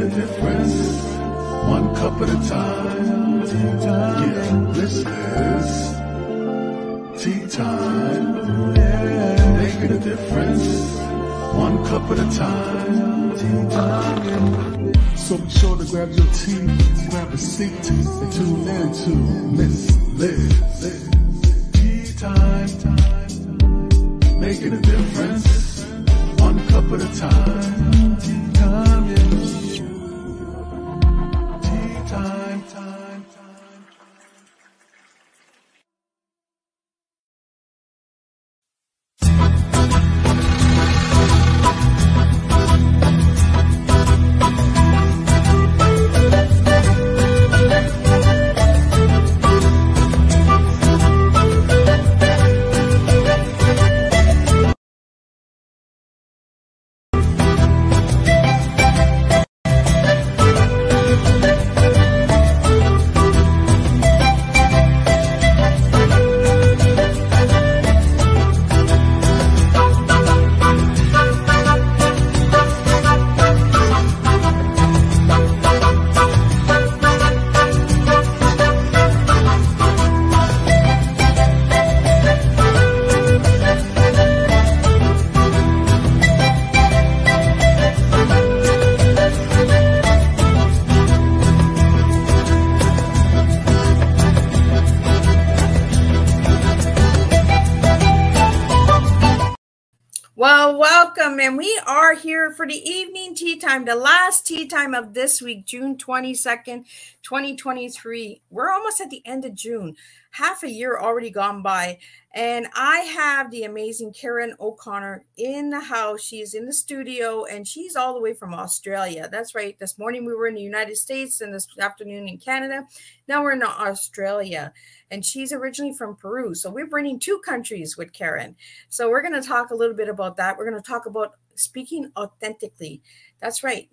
a difference, one cup at a time. Yeah, this is tea time. Yeah, making a difference, one cup at a time. Tea time. So be sure to grab your tea, grab a seat, and tune in to Miss Liz. Tea time. Making a difference, one cup at a time. Tea time, yeah. Tea time. Well, welcome, and we are here for the evening tea time, the last tea time of this week, June 22nd, 2023. We're almost at the end of June, half a year already gone by, and I have the amazing Karen O'Connor in the house. She is in the studio, and she's all the way from Australia. That's right. This morning we were in the United States, and this afternoon in Canada. Now we're in Australia. And she's originally from Peru. So we're bringing two countries with Karen. So we're going to talk a little bit about that. We're going to talk about speaking authentically. That's right.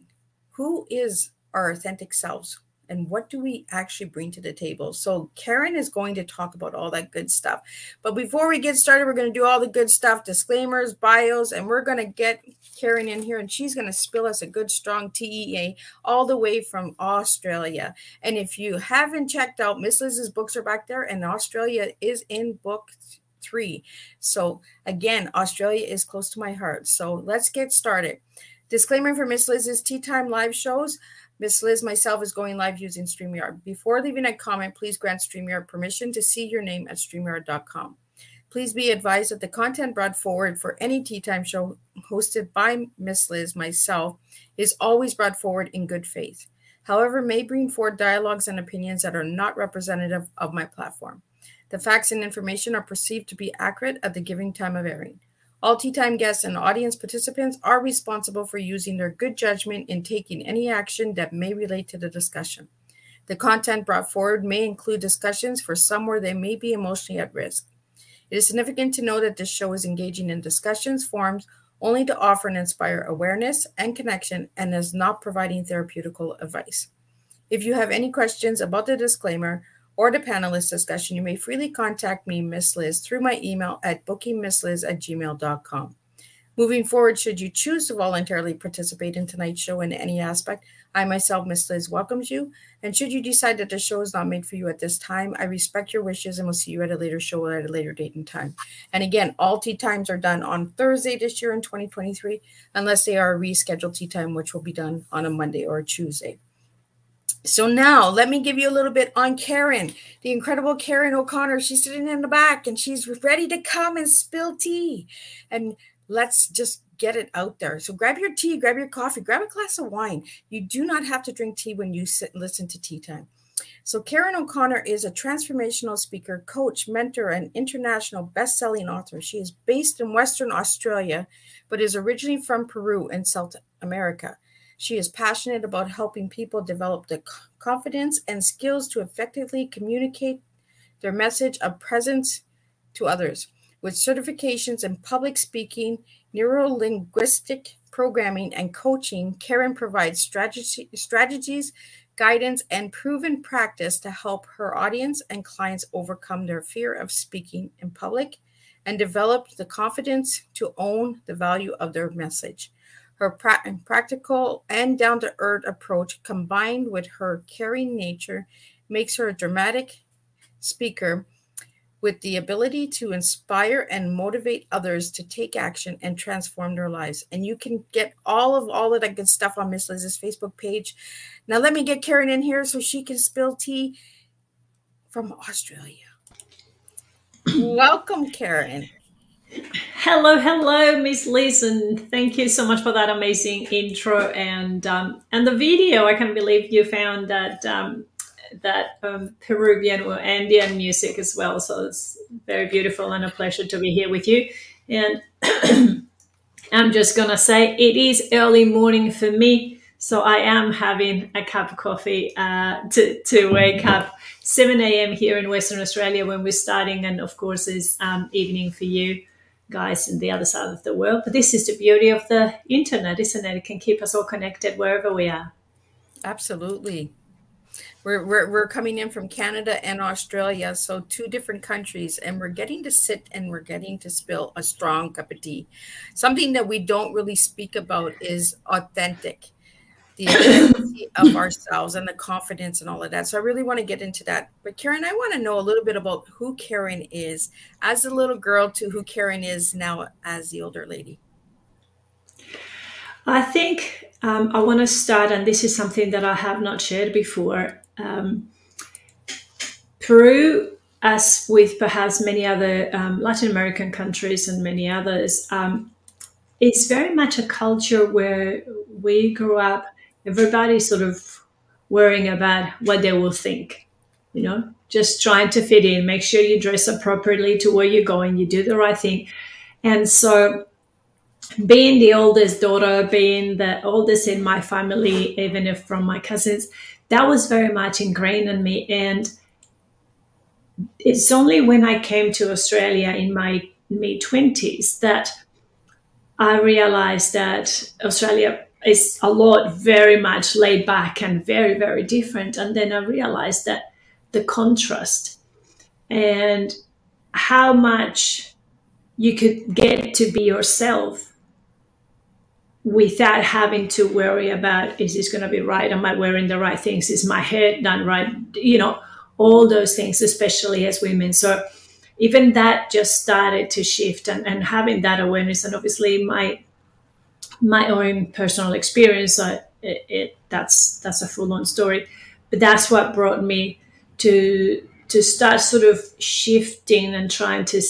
Who is our authentic selves? And what do we actually bring to the table? So Karen is going to talk about all that good stuff. But before we get started, we're going to do all the good stuff, disclaimers, bios, and we're going to get Karen in here, and she's going to spill us a good, strong TEA all the way from Australia. And if you haven't checked out, Miss Liz's books are back there, and Australia is in book 3. So again, Australia is close to my heart. So let's get started. Disclaimer for Miss Liz's Tea Time live shows. Miss Liz, myself, is going live using StreamYard. Before leaving a comment, please grant StreamYard permission to see your name at StreamYard.com. Please be advised that the content brought forward for any Tea Time show hosted by Miss Liz, myself, is always brought forward in good faith. However, may bring forward dialogues and opinions that are not representative of my platform. The facts and information are perceived to be accurate at the given time of airing. All Tea Time guests and audience participants are responsible for using their good judgment in taking any action that may relate to the discussion. The content brought forward may include discussions for some where they may be emotionally at risk. It is significant to know that this show is engaging in discussions forums only to offer and inspire awareness and connection and is not providing therapeutical advice. If you have any questions about the disclaimer or the panelist discussion, you may freely contact me, Miss Liz, through my email at bookingmissliz@gmail.com. Moving forward, should you choose to voluntarily participate in tonight's show in any aspect, I myself, Miss Liz, welcomes you. And should you decide that the show is not made for you at this time, I respect your wishes and will see you at a later show or at a later date and time. And again, all tea times are done on Thursday this year in 2023, unless they are a rescheduled tea time, which will be done on a Monday or a Tuesday. So now let me give you a little bit on Karen, the incredible Karen O'Connor. She's sitting in the back and she's ready to come and spill tea. And let's just get it out there. So grab your tea, grab your coffee, grab a glass of wine. You do not have to drink tea when you sit and listen to Tea Time. So Karen O'Connor is a transformational speaker, coach, mentor, and international best-selling author. She is based in Western Australia, but is originally from Peru in South America. She is passionate about helping people develop the confidence and skills to effectively communicate their message of presence to others. With certifications in public speaking, neuro-linguistic programming, and coaching, Karen provides strategies, guidance, and proven practice to help her audience and clients overcome their fear of speaking in public and develop the confidence to own the value of their message. Her practical and down-to-earth approach, combined with her caring nature, makes her a dramatic speaker with the ability to inspire and motivate others to take action and transform their lives. And you can get all of that good stuff on Miss Liz's Facebook page. Now let me get Karen in here so she can spill tea from Australia. Welcome, Karen. Hello, Miss Liz, and thank you so much for that amazing intro and the video. I can't believe you found that Peruvian or Andean music as well. So it's very beautiful and a pleasure to be here with you. And I'm just gonna say it is early morning for me, so I am having a cup of coffee to wake up. 7 a.m. here in Western Australia when we're starting, and of course it's evening for you guys in the other side of the world. But this is the beauty of the internet, isn't it? It can keep us all connected wherever we are. Absolutely. We're coming in from Canada and Australia, so two different countries, and we're getting to sit and we're getting to spill a strong cup of tea. Something that we don't really speak about is authentic, the authenticity of ourselves and the confidence and all of that. So I really want to get into that. But Karen, I want to know a little bit about who Karen is as a little girl to who Karen is now as the older lady. I think I want to start, and this is something that I have not shared before. Peru, as with perhaps many other Latin American countries and many others, it's very much a culture where we grew up, everybody's sort of worrying about what they will think, just trying to fit in, make sure you dress appropriately to where you're going, you do the right thing. And so being the oldest daughter, being the oldest in my family, even if from my cousins, that was very much ingrained in me. And it's only when I came to Australia in my mid-20s that I realized that Australia is a lot very much laid back and very, very different. And then I realized that the contrast and how much you could get to be yourself without having to worry about, is this going to be right? Am I wearing the right things? Is my hair done right? All those things, especially as women. So even that just started to shift, and having that awareness, and obviously my own personal experience, that's a full-on story. But that's what brought me to start sort of shifting and trying to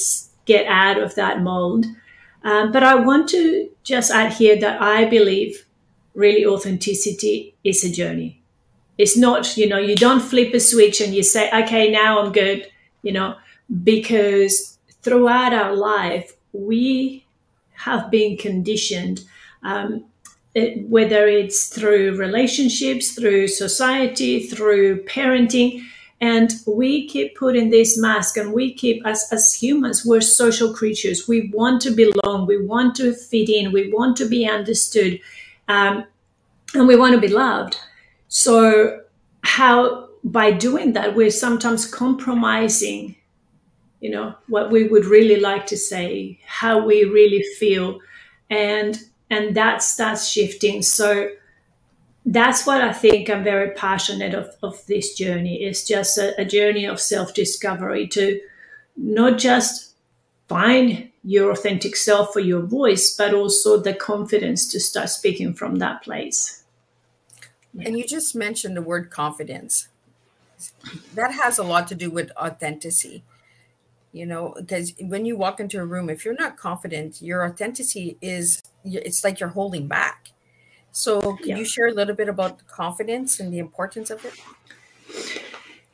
get out of that mold. But I want to just add here that I believe really authenticity is a journey. It's not, you don't flip a switch and you say, okay, now I'm good, because throughout our life, we have been conditioned, whether it's through relationships, through society, through parenting, and we keep putting this mask, and we keep, as humans, we're social creatures. We want to belong. We want to fit in. We want to be understood, and we want to be loved. So how, by doing that, we're sometimes compromising, what we would really like to say, how we really feel, and that starts shifting. So that's what I think I'm very passionate of this journey. It's just a journey of self-discovery, to not just find your authentic self or your voice, but also the confidence to start speaking from that place. And you just mentioned the word confidence. That has a lot to do with authenticity, because when you walk into a room, if you're not confident, your authenticity it's like you're holding back. So can you share a little bit about confidence and the importance of it?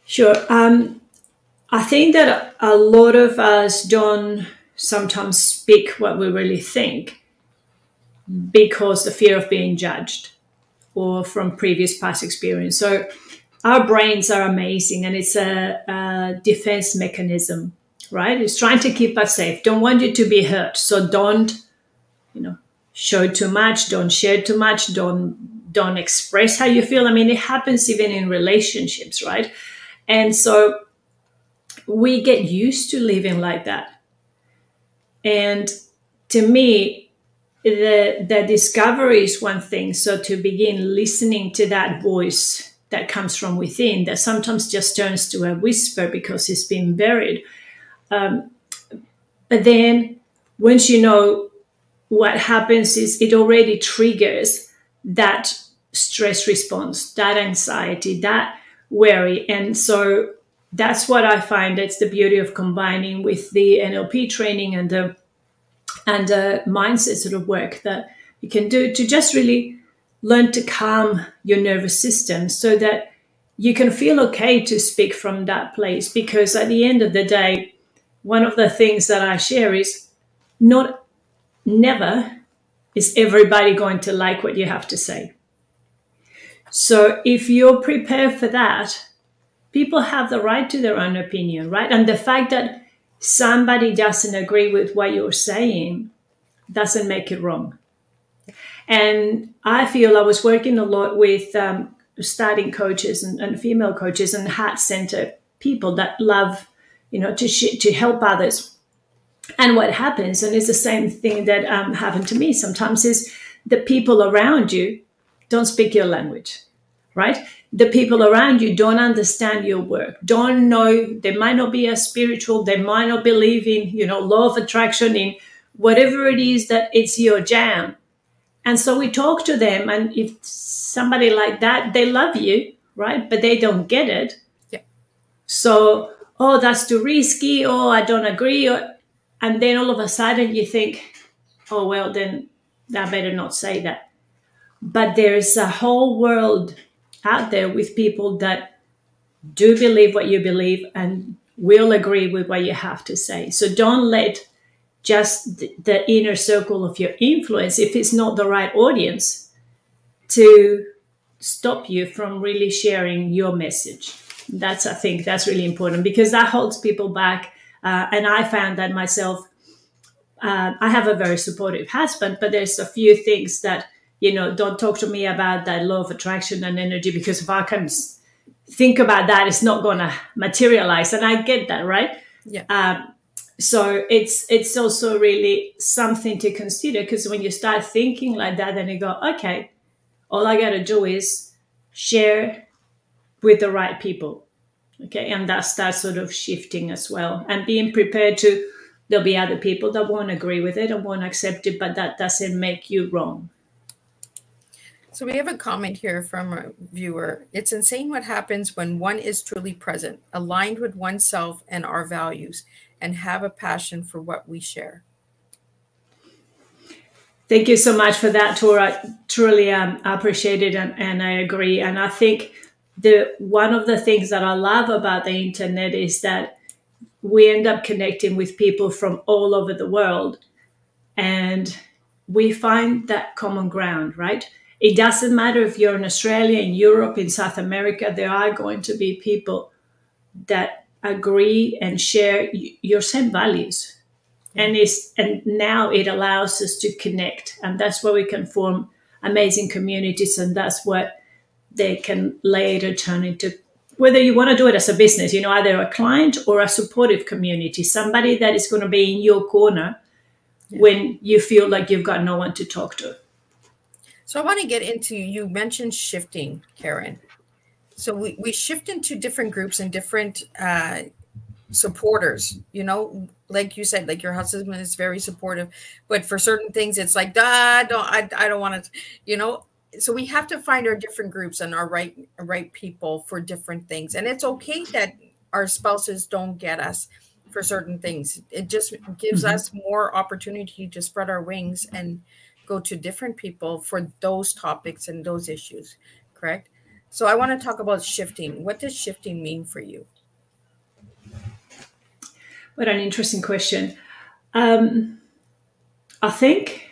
Sure. I think that a lot of us don't sometimes speak what we really think because the fear of being judged or from previous past experience. So our brains are amazing, and it's a defense mechanism, right? It's trying to keep us safe. Don't want you to be hurt. So don't, show too much, don't share too much, don't express how you feel. I mean, it happens even in relationships, right? And so we get used to living like that. And to me, the discovery is one thing. So to begin listening to that voice that comes from within, that sometimes just turns to a whisper because it's been buried. But then once you know, what happens is it already triggers that stress response, that anxiety, that worry. And so that's what I find. That's the beauty of combining with the NLP training and the mindset sort of work that you can do to just really learn to calm your nervous system so that you can feel okay to speak from that place. Because at the end of the day, one of the things that I share is never is everybody going to like what you have to say. So if you're prepared for that, people have the right to their own opinion, right? And the fact that somebody doesn't agree with what you're saying doesn't make it wrong. And I feel I was working a lot with starting coaches and female coaches and heart-centered people that love, to help others. And what happens, and it's the same thing that happened to me sometimes, is the people around you don't speak your language, right? The people around you don't understand your work, don't know, they might not be as spiritual, they might not believe in, law of attraction, in whatever it is that it's your jam. And so we talk to them, and if somebody like that, they love you, right? But they don't get it. Yeah. So, oh, that's too risky, oh, I don't agree. And then all of a sudden you think, oh, well, then I better not say that. But there's a whole world out there with people that do believe what you believe and will agree with what you have to say. So don't let just the inner circle of your influence, if it's not the right audience, to stop you from really sharing your message. I think that's really important, because that holds people back. And I found that myself. I have a very supportive husband, but there's a few things that, don't talk to me about that law of attraction and energy, because if I can think about that, it's not going to materialize. And I get that, right? Yeah. So it's also really something to consider, because when you start thinking like that, then you go, okay, all I got to do is share with the right people. Okay. And that starts sort of shifting as well, and being prepared to, there'll be other people that won't agree with it and won't accept it, but that doesn't make you wrong. So we have a comment here from a viewer. It's insane what happens when one is truly present, aligned with oneself and our values, and have a passion for what we share. Thank you so much for that, Tora. Truly appreciate it, and I agree. And I think one of the things that I love about the internet is that we end up connecting with people from all over the world, and we find that common ground, right? It doesn't matter if you're in Australia, in Europe, in South America, there are going to be people that agree and share your same values. And now it allows us to connect, and that's where we can form amazing communities, and that's what they can later turn into, whether you want to do it as a business, either a client or a supportive community, somebody that is going to be in your corner when you feel like you've got no one to talk to. So I want to get into, you mentioned shifting, Karen. So we shift into different groups and different supporters, like you said, like your husband is very supportive, but for certain things, it's like, I don't want to, so we have to find our different groups and our right people for different things. And it's okay that our spouses don't get us for certain things. It just gives us more opportunity to spread our wings and go to different people for those topics and those issues. Correct? So I want to talk about shifting. What does shifting mean for you? What an interesting question. I think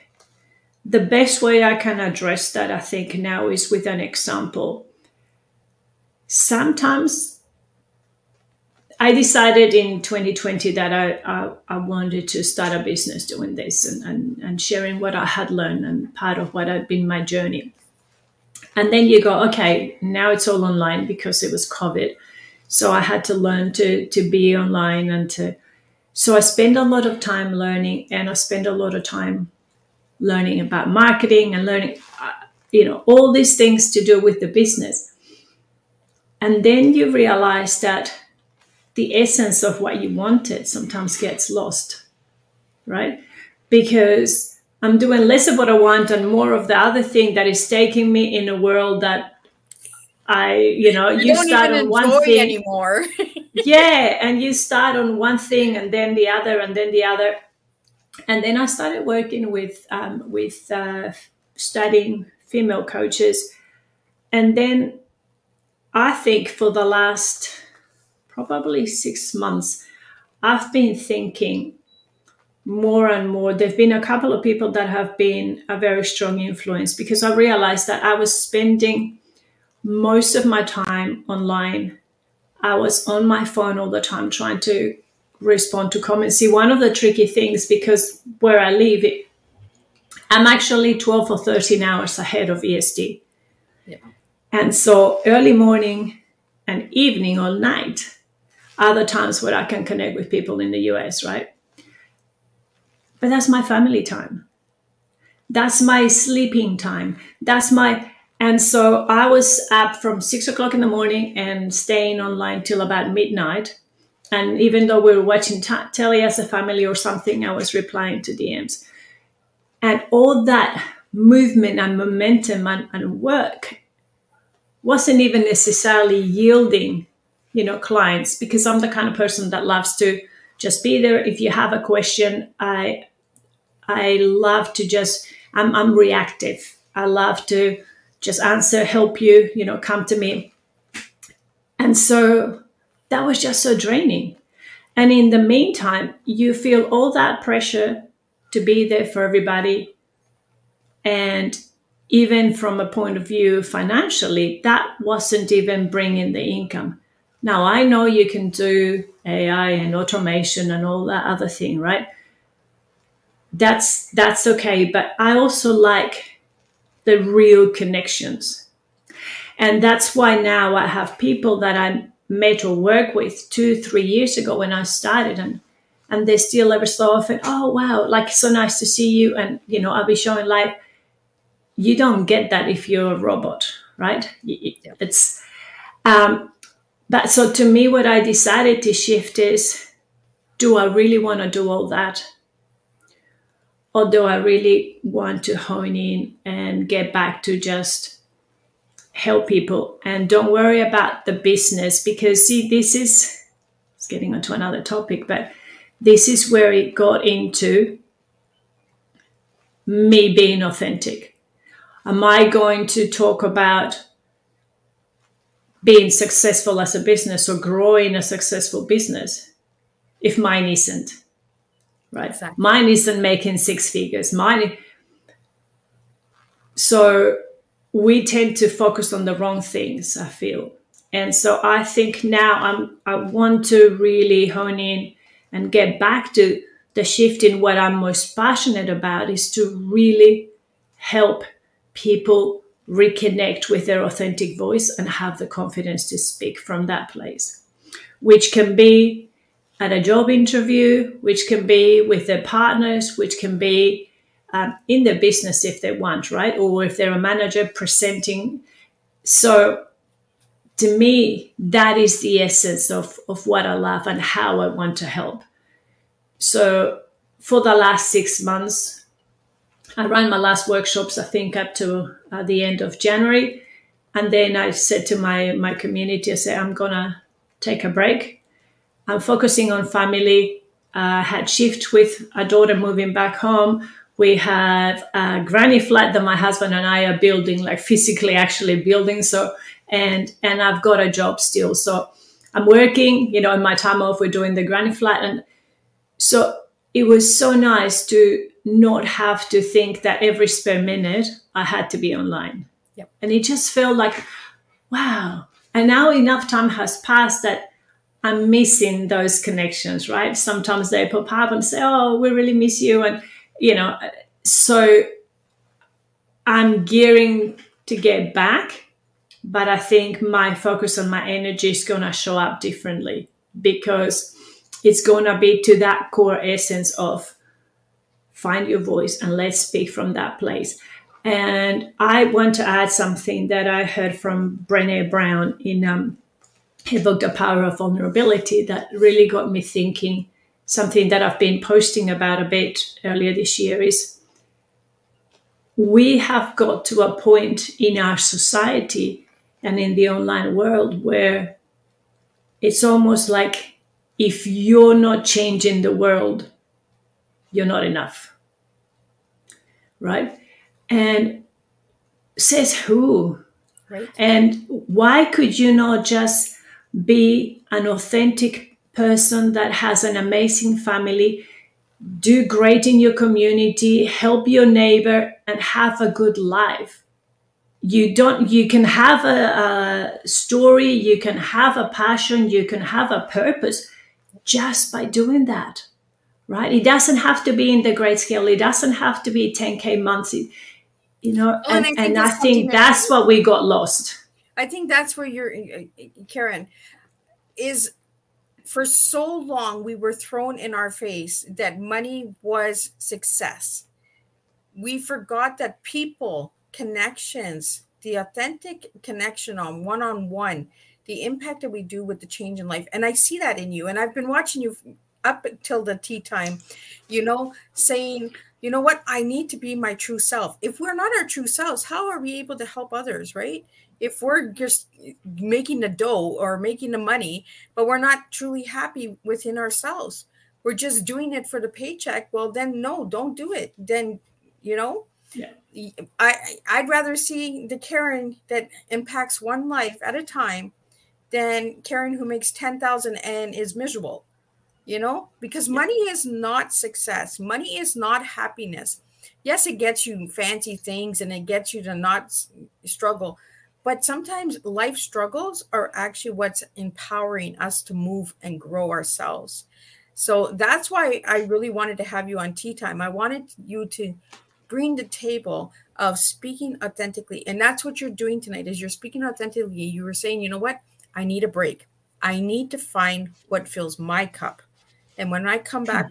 the best way I can address that, I think now, is with an example. Sometimes I decided in 2020 that I wanted to start a business doing this and sharing what I had learned and part of what had been my journey. And then you go, okay, now it's all online because it was COVID. So I had to learn to be online so I spend a lot of time learning, and I spend a lot of time learning about marketing and learning, all these things to do with the business. And then you realize that the essence of what you wanted sometimes gets lost, right? Because I'm doing less of what I want and more of the other thing that is taking me in a world that you don't start even on one enjoy thing anymore. yeah, and you start on one thing and then the other and then the other. And then I started working with studying female coaches. And then I think for the last probably 6 months, I've been thinking more and more. There have been a couple of people that have been a very strong influence, because I realized that I was spending most of my time online. I was on my phone all the time trying to respond to comments. See, one of the tricky things, because where I live, I'm actually 12 or 13 hours ahead of EST. Yeah. And so early morning and evening or night are the times where I can connect with people in the US, right? But that's my family time. That's my sleeping time. And so I was up from 6 o'clock in the morning and staying online till about midnight. And even though we were watching telly as a family or something, I was replying to DMs. And all that movement and momentum and work wasn't even necessarily yielding, clients, because I'm the kind of person that loves to just be there. If you have a question, I love to just, I'm reactive. I love to just answer, help you, come to me. And so that was just so draining. And in the meantime, you feel all that pressure to be there for everybody. And even from a point of view financially, that wasn't even bringing the income. Now, I know you can do AI and automation and all that other thing, right? That's okay. But I also like the real connections. And that's why now I have people that I met or work with 2-3 years ago when I started, and they still every so often, oh, wow, like, so nice to see you. And, I'll be showing live. You don't get that if you're a robot, right? It's, but so to me, what I decided to shift is, do I really want to do all that? Or do I really want to hone in and get back to just help people and don't worry about the business? Because see, it's getting onto another topic, but this is where it got into me being authentic. Am I going to talk about being successful as a business or growing a successful business if mine isn't? Right? Exactly. Mine isn't making 6 figures. So we tend to focus on the wrong things, I feel. And so I think now I want to really hone in and get back to the shift in what I'm most passionate about, is to really help people reconnect with their authentic voice and have the confidence to speak from that place, which can be at a job interview, which can be with their partners, which can be in their business if they want, right? Or if they're a manager presenting. So to me, that is the essence of what I love and how I want to help. So for the last 6 months, I ran my last workshops, I think, up to the end of January. And then I said to my community, I said, I'm going to take a break. I'm focusing on family. I had shift with a daughter moving back home. We have a granny flat that my husband and I are building, like physically actually building. So, and I've got a job still. So I'm working, in my time off, we're doing the granny flat. And so it was so nice to not have to think that every spare minute I had to be online. Yep. And it just felt like, wow. And now enough time has passed that I'm missing those connections, right? Sometimes they pop up and say, oh, we really miss you. And, so I'm gearing to get back, but I think my focus and my energy is going to show up differently, because it's going to be to that core essence of find your voice, and let's speak from that place. And I want to add something that I heard from Brené Brown in her book, The Power of Vulnerability, that really got me thinking. Something that I've been posting about a bit earlier this year is we have got to a point in our society and in the online world where it's almost like if you're not changing the world, you're not enough. Right? And says who? Right. And why could you not just be an authentic person that has an amazing family, do great in your community, help your neighbor, and have a good life? You can have a story, you can have a passion, you can have a purpose just by doing that, right? It doesn't have to be in the great scale. It doesn't have to be 10K months, and I think that's what we got lost. I think that's where you're, Karen, is for so long we were thrown in our face that money was success. We forgot that people, connections, the authentic connection on one-on-one, the impact that we do with the change in life. And I see that in you. And I've been watching you up until the tea time, saying, you know what, I need to be my true self. If we're not our true selves, how are we able to help others, right? If we're just making the dough or making the money, but we're not truly happy within ourselves, we're just doing it for the paycheck. Well, then no, don't do it. Then, Yeah. I'd rather see the Karen that impacts one life at a time than Karen who makes 10,000 and is miserable, because money is not success. Money is not happiness. Yes, it gets you fancy things and it gets you to not struggle. But sometimes life struggles are actually what's empowering us to move and grow ourselves. So that's why I really wanted to have you on Tea Time. I wanted you to bring the table of speaking authentically. And that's what you're doing tonight, is you're speaking authentically. You were saying, you know what? I need a break. I need to find what fills my cup. And when I come back,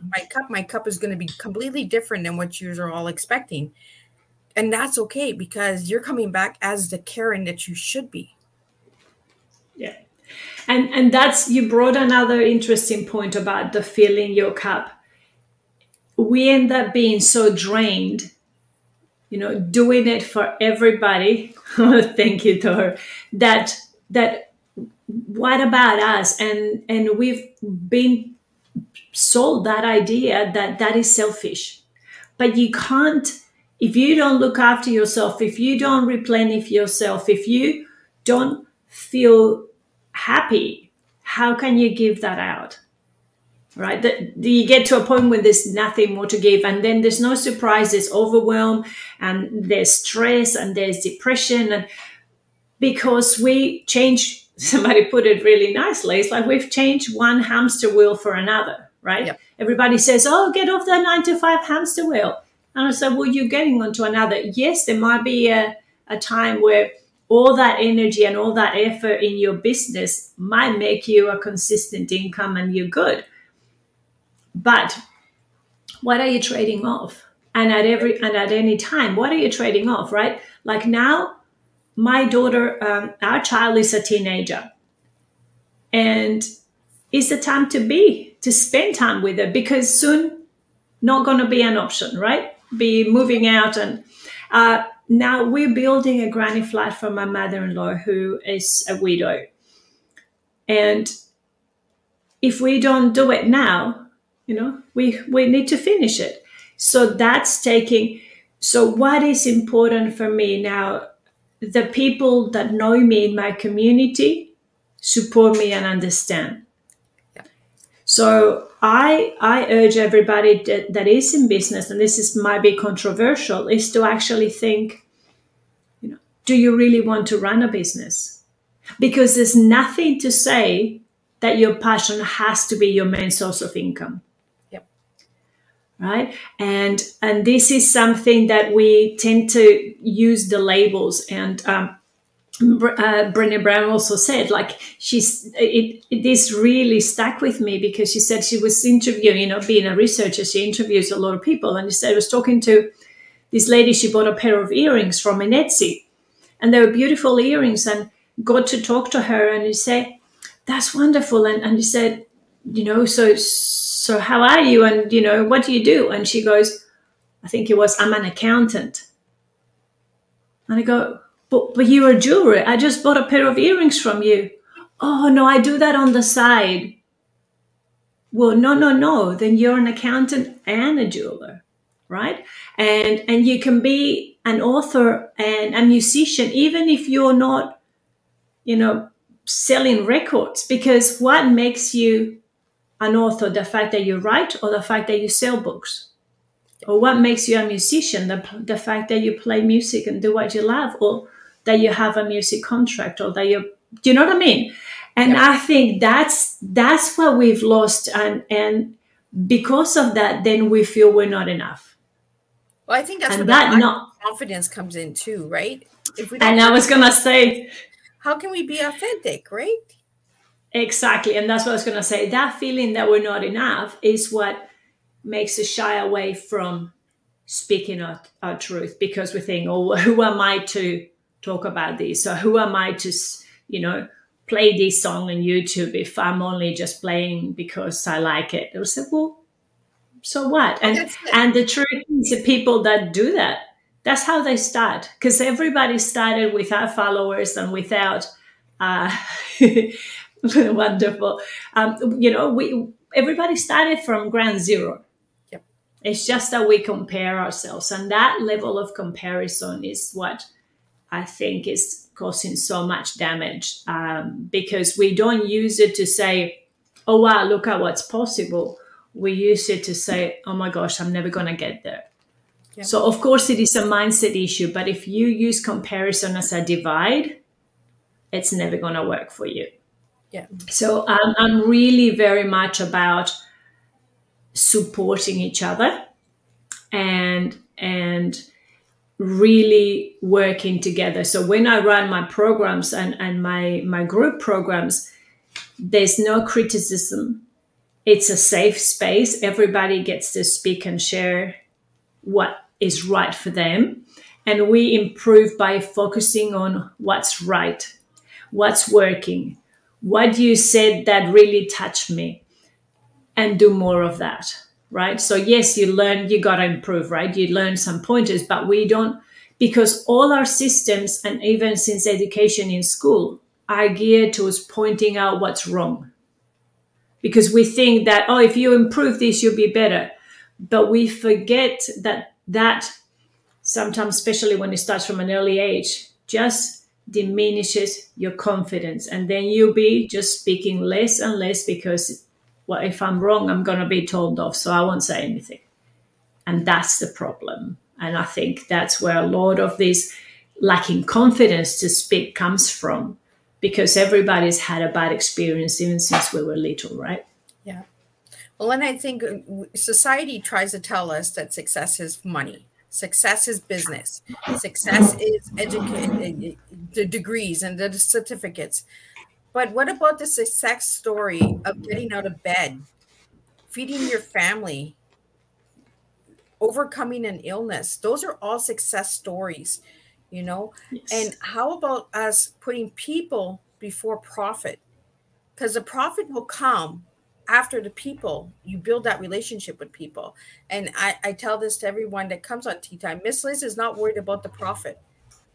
my cup is going to be completely different than what you're all expecting. And that's okay, because you're coming back as the Karen that you should be. Yeah. And that's, you brought another interesting point about the filling your cup. We end up being so drained, doing it for everybody. Thank you, Thor. That what about us? And we've been sold that idea that is selfish. But you can't, if you don't look after yourself, if you don't replenish yourself, if you don't feel happy, how can you give that out? Right? You get to a point when there's nothing more to give, and then there's no surprise, there's overwhelm, and there's stress, and there's depression, and because we change, somebody put it really nicely, it's like we've changed one hamster wheel for another, right? Yep. Everybody says, oh, get off that 9-to-5 hamster wheel. And I said, well, you're getting onto another. Yes, there might be a time where all that energy and all that effort in your business might make you a consistent income and you're good. But what are you trading off? And at any time, what are you trading off, right? Like now, my daughter, our child is a teenager. And it's the time to spend time with her, because soon not going to be an option, right? Be moving out. And now we're building a granny flat for my mother-in-law, who is a widow. And if we don't do it now, we need to finish it. So that's taking, so what is important for me now, the people that know me in my community support me and understand. Yeah. So I urge everybody that is in business, and might be controversial, is to actually think, do you really want to run a business? Because there's nothing to say that your passion has to be your main source of income. Right? And this is something that we tend to use the labels. And Brené Brown also said, like, this really stuck with me, because she said she was interviewing, being a researcher, she interviews a lot of people, and she said, I was talking to this lady, she bought a pair of earrings from an Etsy, and they were beautiful earrings, and got to talk to her, and he said, that's wonderful, and he said, so how are you, and what do you do? And she goes, I think it was, I'm an accountant. And I go, but you're a jeweler. I just bought a pair of earrings from you. Oh, no, I do that on the side. Well, no. Then you're an accountant and a jeweler, right? And you can be an author and a musician, even if you're not, selling records. Because what makes you an author? The fact that you write, or the fact that you sell books? Or what makes you a musician? The fact that you play music and do what you love, or that you have a music contract, or that do you know what I mean? And Yep. I think that's what we've lost. And because of that, then we feel we're not enough. Well, I think that's And where that the confidence comes in too, right? If we don't, and I was going to say, how can we be authentic, right? exactly. And that's what I was going to say. That feeling that we're not enough is what makes us shy away from speaking our truth, because we think, oh, who am I to talk about this? Or who am I to, play this song on YouTube if I'm only just playing because I like it? They'll say, well, so what? And the truth is, the people that do that, that's how they start. Because everybody started without followers and without wonderful. Everybody started from ground zero. Yep. It's just that we compare ourselves, and that level of comparison is what I think is causing so much damage, because we don't use it to say, oh, wow, look at what's possible. We use it to say, oh my gosh, I'm never going to get there. Yep. So of course it is a mindset issue, but if you use comparison as a divide, it's never going to work for you. Yeah. So I'm really very much about supporting each other and really working together. So when I run my programs and my group programs, there's no criticism. It's a safe space. Everybody gets to speak and share what is right for them. And we improve by focusing on what's right, what's working, what you said that really touched me, and do more of that, right? So yes, you got to improve, right? You learn some pointers, but we don't, because all our systems, and even since education in school, are geared towards pointing out what's wrong. Because we think that, oh, if you improve this, you'll be better. But we forget that sometimes, especially when it starts from an early age, just diminishes your confidence. And then you'll be just speaking less and less because, well, if I'm wrong, I'm going to be told off, so I won't say anything. And that's the problem. And I think that's where a lot of this lacking confidence to speak comes from, because everybody's had a bad experience even since we were little, right? Yeah. Well, and I think society tries to tell us that success is money. Success is business. Success is education, the degrees and the certificates. But what about the success story of getting out of bed, feeding your family, overcoming an illness? Those are all success stories, Yes. And how about us putting people before profit? Because the profit will come after the people. You build that relationship with people. And I tell this to everyone that comes on Tea Time. Miss Liz is not worried about the profit.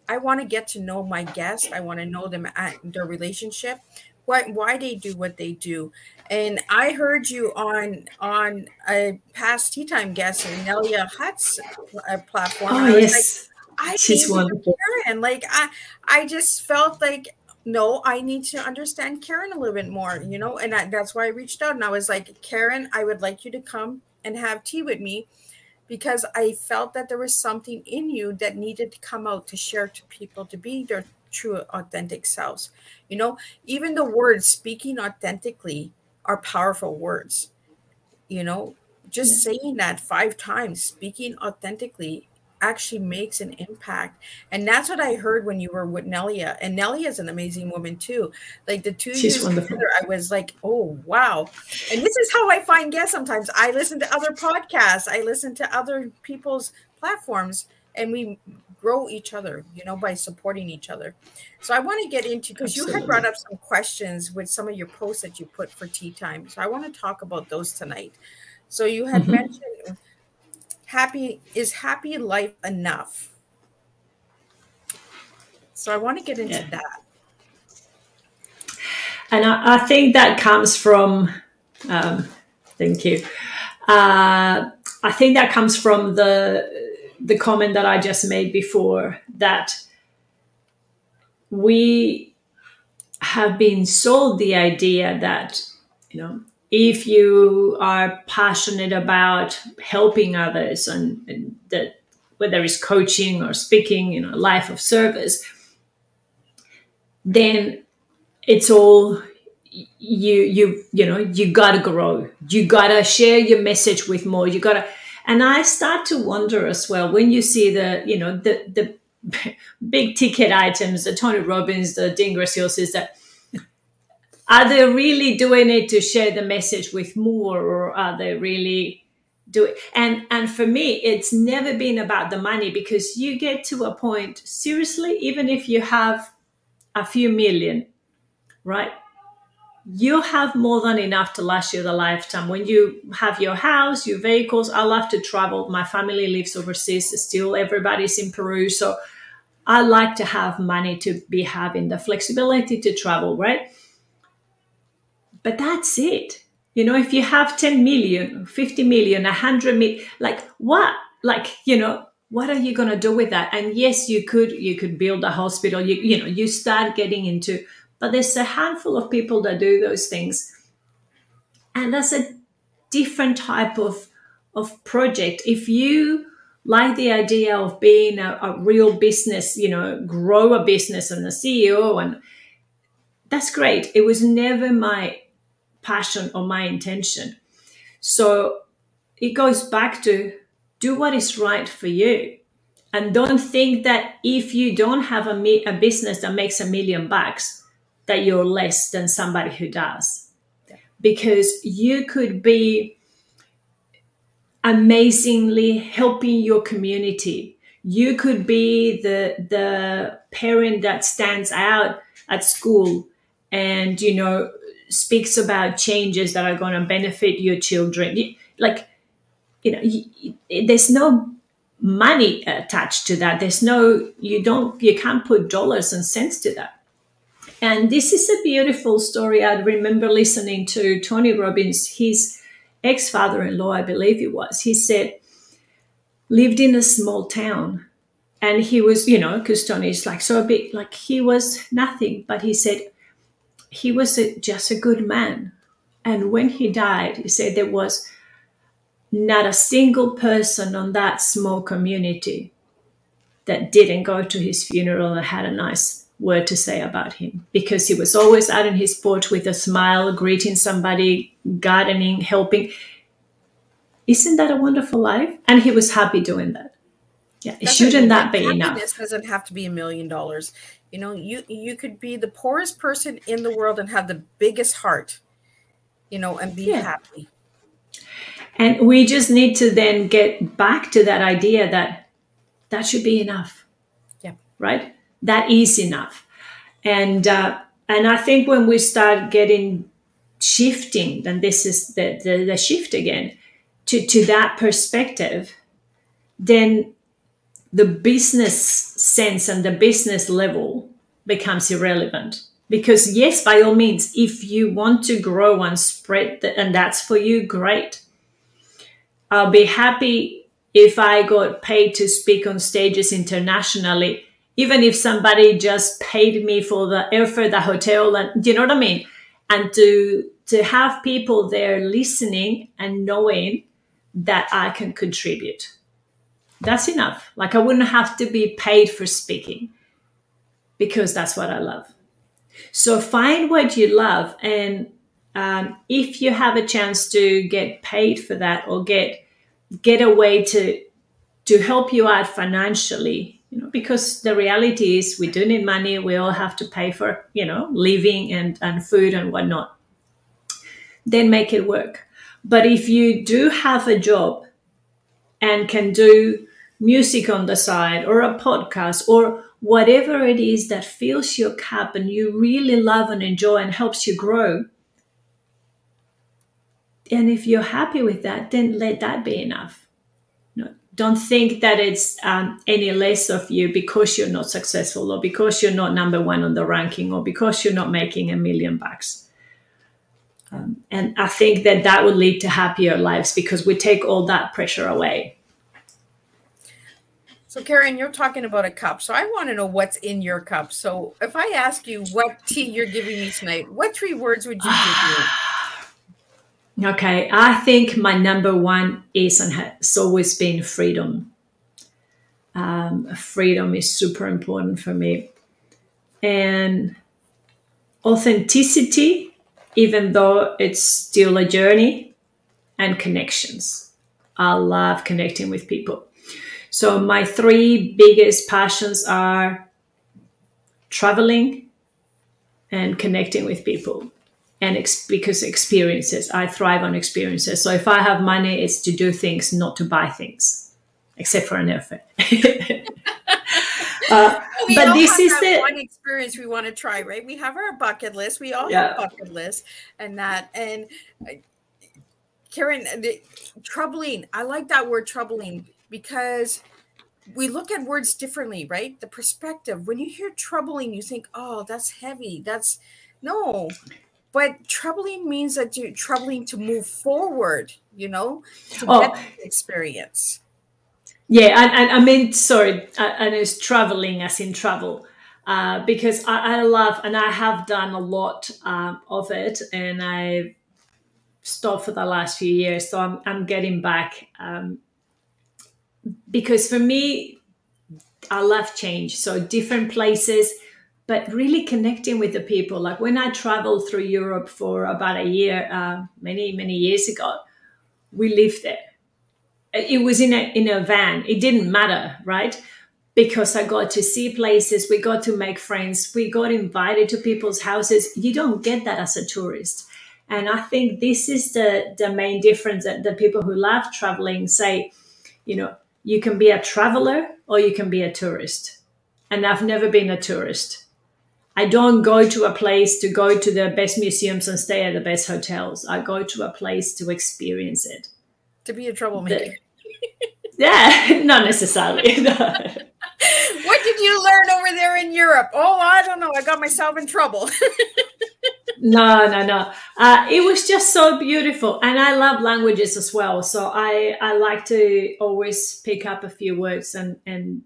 I want to get to know my guest. I want to know them at their relationship, why they do what they do. And I heard you on a past Tea Time guest, Nelia Hutt's platform. Oh, yes. She's wonderful. Karen. I just felt like, no, I need to understand Karen a little bit more, and that's why I reached out. And I was like, Karen, I would like you to come and have tea with me, because I felt that there was something in you that needed to come out to share to people, to be their true authentic selves. Even the words speaking authentically are powerful words. Just saying that 5 times, speaking authentically, actually makes an impact. And that's what I heard when you were with Nelia. And Nelia is an amazing woman too. Like the two of you She's wonderful. together, I was like, oh wow. And this is how I find guests sometimes. I listen to other podcasts, I listen to other people's platforms, and we grow each other, you know, by supporting each other. So I want to get into, because you had brought up some questions with some of your posts that you put for Tea Time. So I want to talk about those tonight. So you had mentioned happy life enough? So I want to get into that. And I think that comes from, thank you. I think that comes from the comment that I just made before, that we have been sold the idea that, you know, if you are passionate about helping others and that whether it's coaching or speaking, you know, life of service, then it's all you know, you gotta grow, you gotta share your message with more, you gotta. And I start to wonder as well, when you see the, you know, the big ticket items, the Tony Robbins, the Dean Graciosis, that are they really doing it to share the message with more, or are they really doing? And for me, it's never been about the money, because you get to a point, seriously, even if you have a few million, right? You have more than enough to last you the lifetime. When you have your house, your vehicles, I love to travel. My family lives overseas still. Everybody's in Peru. So I like to have money to be having the flexibility to travel, right? But that's it. You know, if you have 10 million, 50 million, 100 million, like what? Like, you know, what are you going to do with that? And yes, you could build a hospital, you know, you start getting into, but there's a handful of people that do those things. And that's a different type of project. If you like the idea of being a real business, you know, grow a business and a CEO, and that's great. It was never my passion or my intention. So it goes back to do what is right for you. And don't think that if you don't have a business that makes $1 million, that you're less than somebody who does. Because you could be amazingly helping your community. You could be the parent that stands out at school and, you know, speaks about changes that are going to benefit your children. Like, you know, there's no money attached to that. You can't put dollars and cents to that. And this is a beautiful story. I remember listening to Tony Robbins, his ex-father-in-law, I believe it was. He said, lived in a small town. And he was, you know, because Tony is like so big, like he was nothing. But he said he was just a good man. And when he died, he said there was not a single person on that small community that didn't go to his funeral and had a nice word to say about him, because he was always out on his porch with a smile, greeting somebody, gardening, helping. Isn't that a wonderful life? And he was happy doing that. Yeah, shouldn't that be enough? Happiness doesn't have to be $1 million. You know, you could be the poorest person in the world and have the biggest heart, you know, and be happy. And we just need to then get back to that idea that should be enough. Yeah. Right? That is enough. And I think when we start shifting, then this is the shift again, to that perspective, then the business sense and the business level becomes irrelevant. Because yes, by all means, if you want to grow and spread, and that's for you, great. I'll be happy if I got paid to speak on stages internationally, even if somebody just paid me for the airfare, the hotel, and do you know what I mean? And to have people there listening and knowing that I can contribute. That's enough. Like I wouldn't have to be paid for speaking, because that's what I love. So find what you love. And if you have a chance to get paid for that, or get a way to to help you out financially, because the reality is we do need money. We all have to pay for, living and food and whatnot. Then make it work. But if you do have a job and can do music on the side or a podcast or whatever it is that fills your cup and you really love and enjoy and helps you grow, and if you're happy with that, then let that be enough. Don't think that it's any less of you because you're not successful or because you're not number one on the ranking or because you're not making $1 million. And I think that would lead to happier lives because we take all that pressure away. So Karen, you're talking about a cup. So I want to know what's in your cup. So if I ask you what tea you're giving me tonight, what 3 words would you give me? Okay, I think my number one is and has always been freedom. Freedom is super important for me. And authenticity, even though it's still a journey, and connections. I love connecting with people. So my 3 biggest passions are traveling and connecting with people. And because experiences, I thrive on experiences. So if I have money, it's to do things, not to buy things, except for an airfare. But this is the one experience we want to try, right? We have our bucket list. We all have bucket lists and that. And Karen, troubling. I like that word troubling because we look at words differently, right? The perspective. When you hear troubling, you think, oh, that's heavy. No. But troubling means that you're troubling to move forward, to get the experience. Yeah, and I mean, sorry, and it's traveling as in travel, because I love, and I have done a lot of it, and I stopped for the last few years, so I'm getting back, because for me, I love change, so different places, but really connecting with the people. Like when I traveled through Europe for about a year, many, many years ago, we lived there. It was in a van. It didn't matter, right? Because I got to see places. We got to make friends. We got invited to people's houses. You don't get that as a tourist. And I think this is the main difference that the people who love traveling say, you can be a traveler or you can be a tourist. And I've never been a tourist. I don't go to a place to go to the best museums and stay at the best hotels. I go to a place to experience it. To be a troublemaker. Yeah, not necessarily. No. What did you learn over there in Europe? Oh, I don't know. I got myself in trouble. No. It was just so beautiful. And I love languages as well. So I like to always pick up a few words and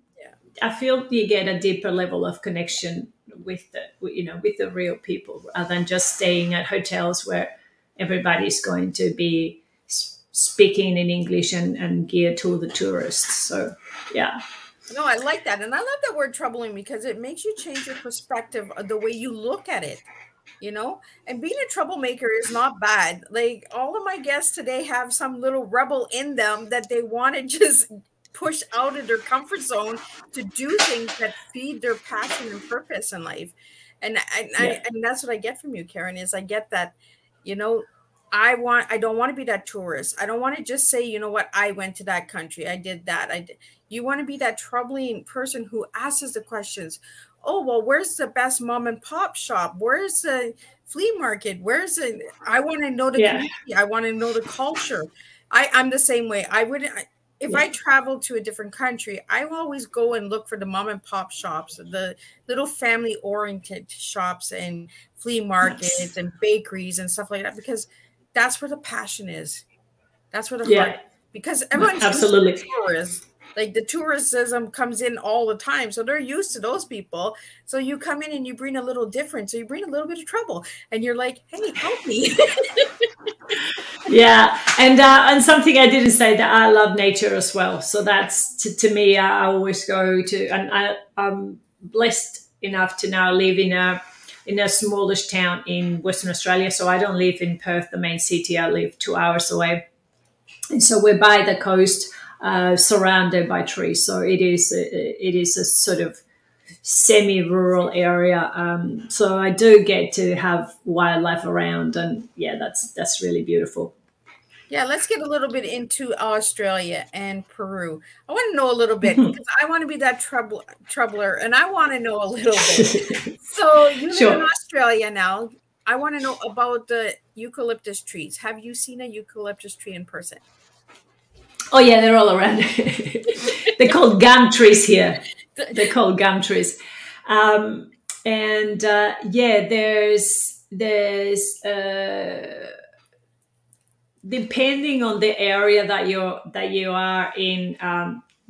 I feel you get a deeper level of connection with the real people rather than just staying at hotels where everybody's going to be speaking in English and geared to the tourists. So, yeah. No, I like that. And I love that word troubling because it makes you change your perspective of the way you look at it, and being a troublemaker is not bad. Like all of my guests today have some little rebel in them that they want to just push out of their comfort zone to do things that feed their passion and purpose in life. And that's what I get from you, Karen, is I get that, I don't want to be that tourist. I don't want to just say, you know what, I went to that country. I did that. You want to be that troubling person who asks the questions. Oh, well, where's the best mom and pop shop? Where's the flea market? I want to know the community. I want to know the culture. I'm the same way. If I travel to a different country, I will always go and look for the mom and pop shops, the little family oriented shops and flea markets and bakeries and stuff like that, because that's where the passion is. That's where the heart, because everyone's absolutely used to the tourists. Like the tourism comes in all the time. So they're used to those people. So you come in and you bring a little different. So you bring a little bit of trouble and you're like, hey, help me. Yeah. And something I didn't say, that I love nature as well. So that's to me, I always go to, and I'm blessed enough to now live in a smallish town in Western Australia. So I don't live in Perth, the main city. I live 2 hours away. And so we're by the coast. surrounded by trees. So it is a sort of semi-rural area. So I do get to have wildlife around, and yeah, that's really beautiful. Yeah, let's get a little bit into Australia and Peru. I want to know a little bit because I want to be that troubler, and I want to know a little bit. So you live in Sure. Australia now. I want to know about the eucalyptus trees. Have you seen a eucalyptus tree in person? Oh yeah, they're all around. They're called gum trees here. They're called gum trees. Yeah, there's depending on the area that you are in,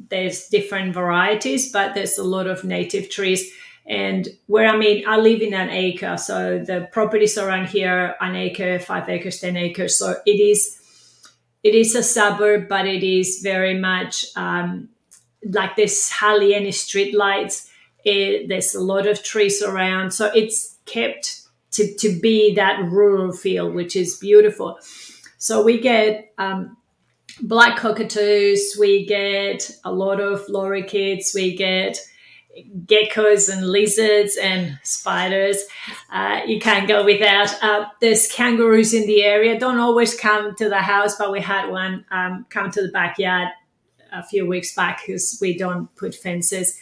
there's different varieties, but there's a lot of native trees. And where I live in an acre, so the properties around here, an acre, 5 acres, 10 acres. So it is a suburb, but it is very much like there's hardly any street lights. There's a lot of trees around, so it's kept to be that rural feel, which is beautiful. So we get black cockatoos, we get a lot of lorikeets, we get geckos and lizards and spiders. You can't go without. There's kangaroos in the area. Don't always come to the house, but we had one come to the backyard a few weeks back because we don't put fences.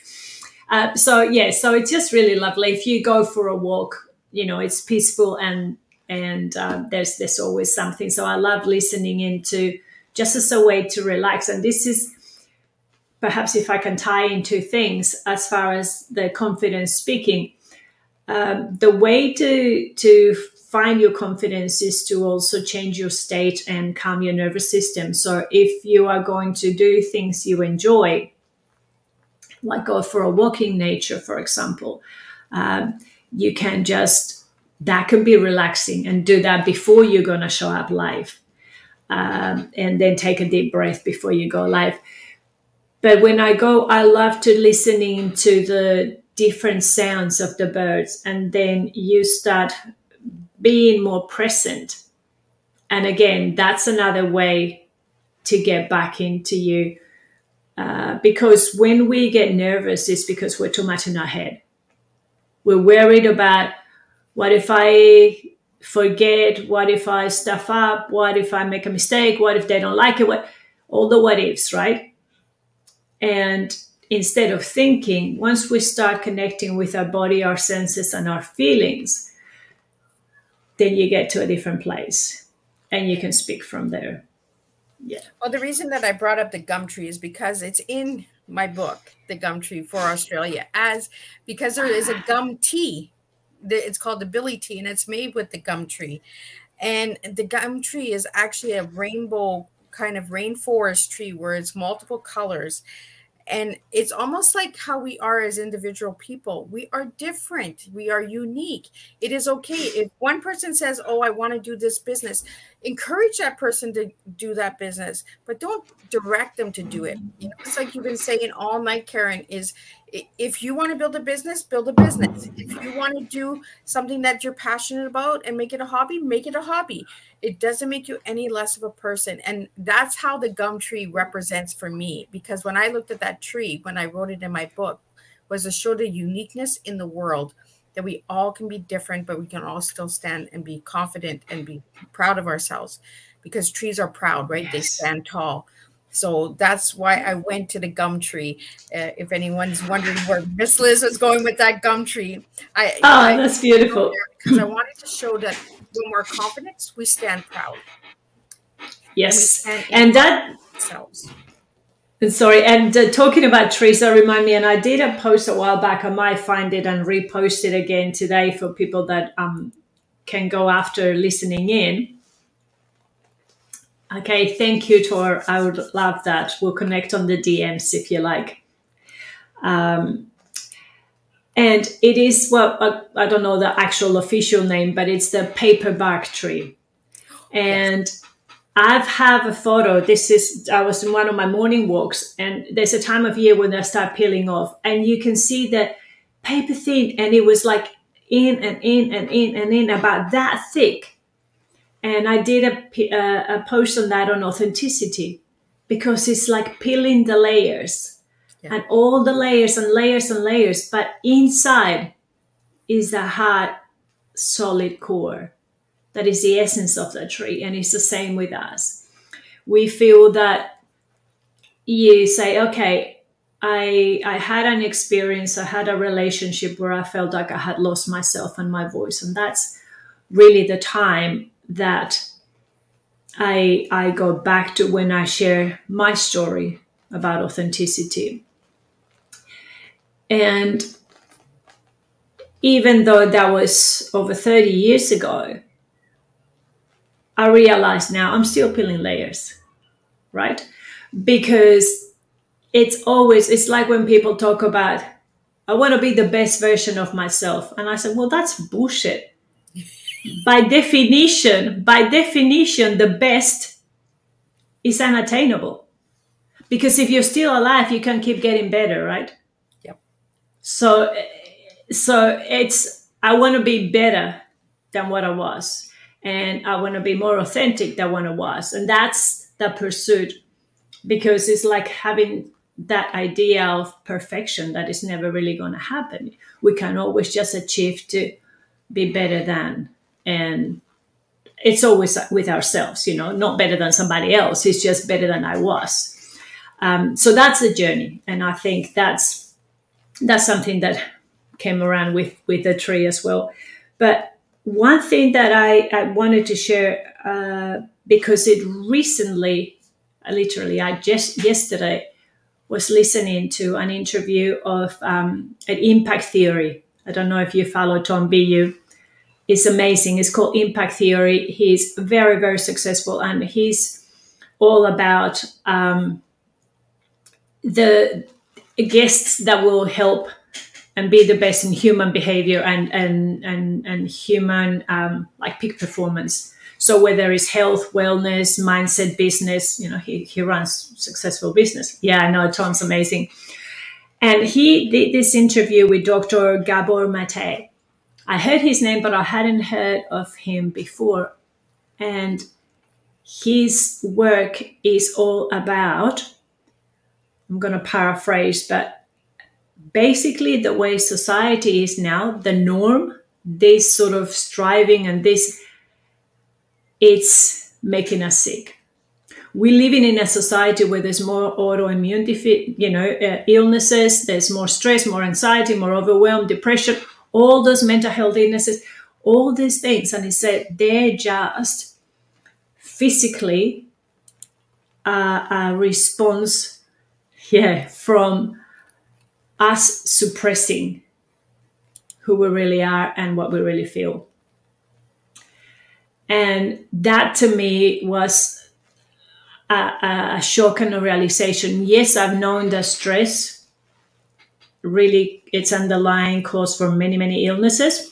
So it's just really lovely. If you go for a walk, it's peaceful and there's always something. So I love listening into just as a way to relax. And this is perhaps if I can tie in two things as far as the confidence speaking. The way to find your confidence is to also change your state and calm your nervous system. So if you are going to do things you enjoy, like go for a walk in nature, for example, you can that can be relaxing, and do that before you're going to show up live. And then take a deep breath before you go live. But when I go, I love to listening to the different sounds of the birds, and then you start being more present. And again, that's another way to get back into you. Because when we get nervous, it's because we're too much in our head. We're worried about, what if I forget? What if I stuff up? What if I make a mistake? What if they don't like it? All the what ifs, right? And instead of thinking, once we start connecting with our body, our senses, and our feelings, then you get to a different place and you can speak from there. Yeah. Well, the reason that I brought up the gum tree is because it's in my book, The Gum Tree for Australia, because there is a gum tea. It's called the Billy tea, and it's made with the gum tree. And the gum tree is actually a rainbow kind of rainforest tree where it's multiple colors. And it's almost like how we are as individual people. We are different. We are unique. It is okay. If one person says, oh, I want to do this business, encourage that person to do that business, but don't direct them to do it. It's like you've been saying all night, Karen, is if you want to build a business, build a business. If you want to do something that you're passionate about and make it a hobby, make it a hobby. It doesn't make you any less of a person. And that's how the gum tree represents for me. Because when I looked at that tree, when I wrote it in my book, was to show the uniqueness in the world, that we all can be different, but we can all still stand and be confident and be proud of ourselves. Because trees are proud, right? Yes. They stand tall. So that's why I went to the gum tree. If anyone's wondering where Miss Liz was going with that gum tree. That's beautiful. Because I wanted to show that when we're confident, we stand proud. Yes. And that... ourselves. Sorry, and talking about trees, that remind me, and I did a post a while back. I might find it and repost it again today for people that can go after listening in. Okay, thank you, Tor. I would love that. We'll connect on the DMs if you like. And it is, well, I don't know the actual official name, but it's the paperbark tree. And yes. I have a photo. I was in one of my morning walks, and there's a time of year when they start peeling off, and you can see the paper thin, and it was like in and in and in and in, about that thick. And I did a post on that on authenticity, because it's like peeling the layers, and all the layers and layers and layers, but inside is a hard, solid core. That is the essence of the tree, and it's the same with us. We feel that you say, okay, I had an experience, I had a relationship where I felt like I had lost myself and my voice, and that's really the time that I go back to when I share my story about authenticity. And even though that was over 30 years ago, I realize now I'm still peeling layers, right? Because it's like when people talk about, I want to be the best version of myself. And I said, well, that's bullshit. By definition, the best is unattainable. Because if you're still alive, you can keep getting better, right? Yep. So it's, I want to be better than what I was. And I want to be more authentic than what I was. And that's the pursuit, because it's like having that idea of perfection that is never really going to happen. We can always just achieve to be better than. And it's always with ourselves, not better than somebody else. It's just better than I was. So that's the journey. And I think that's something that came around with the tree as well. But one thing that I wanted to share, because it recently, literally, I just yesterday was listening to an interview of an impact theory. I don't know if you follow Tom Bilyeu. It's amazing. It's called Impact Theory. He's very, very successful, and he's all about the guests that will help and be the best in human behavior and human like peak performance. So whether it's health, wellness, mindset, business, he runs successful business. Yeah, I know, Tom's amazing. And he did this interview with Dr. Gabor Mate. I heard his name, but I hadn't heard of him before. And his work is all about, I'm going to paraphrase, but basically the way society is now, the norm, this sort of striving and this, it's making us sick. We're living in a society where there's more autoimmune illnesses, there's more stress, more anxiety, more overwhelm, depression, all those mental health illnesses, all these things. And he said they're just physically a response, from us suppressing who we really are and what we really feel. And that to me was a shock and a realization. Yes, I've known that stress really, it's underlying cause for many, many illnesses.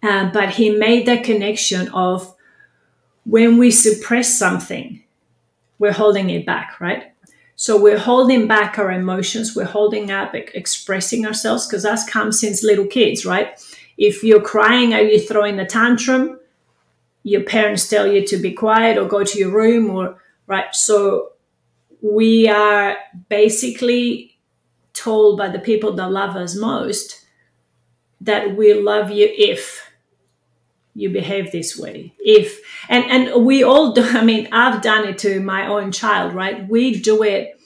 But he made the connection of when we suppress something, we're holding it back, right? So we're holding back our emotions. We're holding up expressing ourselves, because that comes since little kids, right? If you're crying or you're throwing a tantrum, your parents tell you to be quiet or go to your room, or right. So we are basically told by the people that love us most that we love you if you behave this way. And we all do. I mean, I've done it to my own child, right? We do it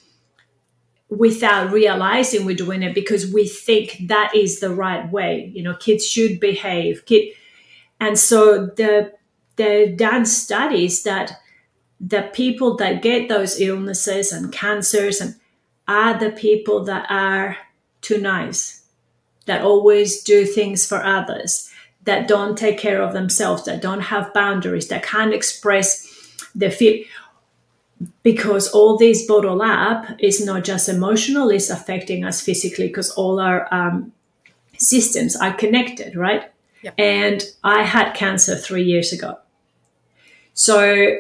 without realizing we're doing it because we think that is the right way. Kids should behave. And so they've done studies that the people that get those illnesses and cancers are the people that are too nice, that always do things for others, that don't take care of themselves, that don't have boundaries, that can't express their feel. Because all these bottle up is not just emotional, it's affecting us physically, because all our systems are connected, right? Yep. And I had cancer 3 years ago. So